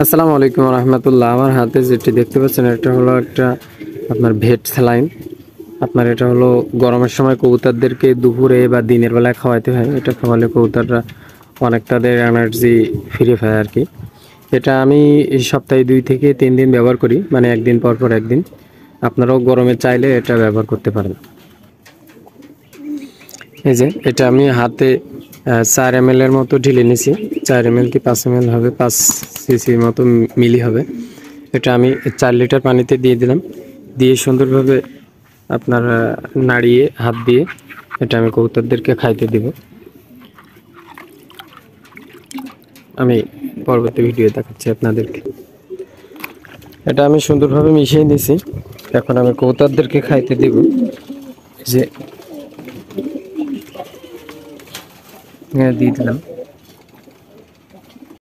আসসালামু আলাইকুম রহমতুল্লাহ। আমার হাতে যেটি দেখতে পাচ্ছেন এটা হলো একটা আপনার ভেট স্যালাইন। আপনার এটা হলো গরমের সময় কবুতরদেরকে দুপুরে বা দিনের বেলায় খাওয়াইতে হয়। এটা খাওয়ালে কবুতররা অনেক তাদের এনার্জি ফিরে পায় আর কি। এটা আমি এই সপ্তাহে 2 থেকে 3 দিন ব্যবহার করি, মানে একদিন পর পর একদিন। আপনারাও গরমে চাইলে এটা ব্যবহার করতে পারেন। এই যে এটা আমি হাতে 4 ml এর মতো ঢেলে নিছি। 4 ml কি 5 ml হবে, 5 সিসির মতো মিলি হবে। এটা আমি 4 লিটার পানিতে দিয়ে দিলাম। দিয়ে সুন্দরভাবে আপনার নাড়িয়ে হাত দিয়ে এটা আমি কবুতরদেরকে খাইতে দিব। আমি পরবর্তী ভিডিও দেখাচ্ছি আপনাদেরকে। এটা আমি সুন্দরভাবে মিশিয়ে নিয়েছি। এখন আমি কবুতরদেরকে খাইতে দিব। যে দিয়ে দিলাম।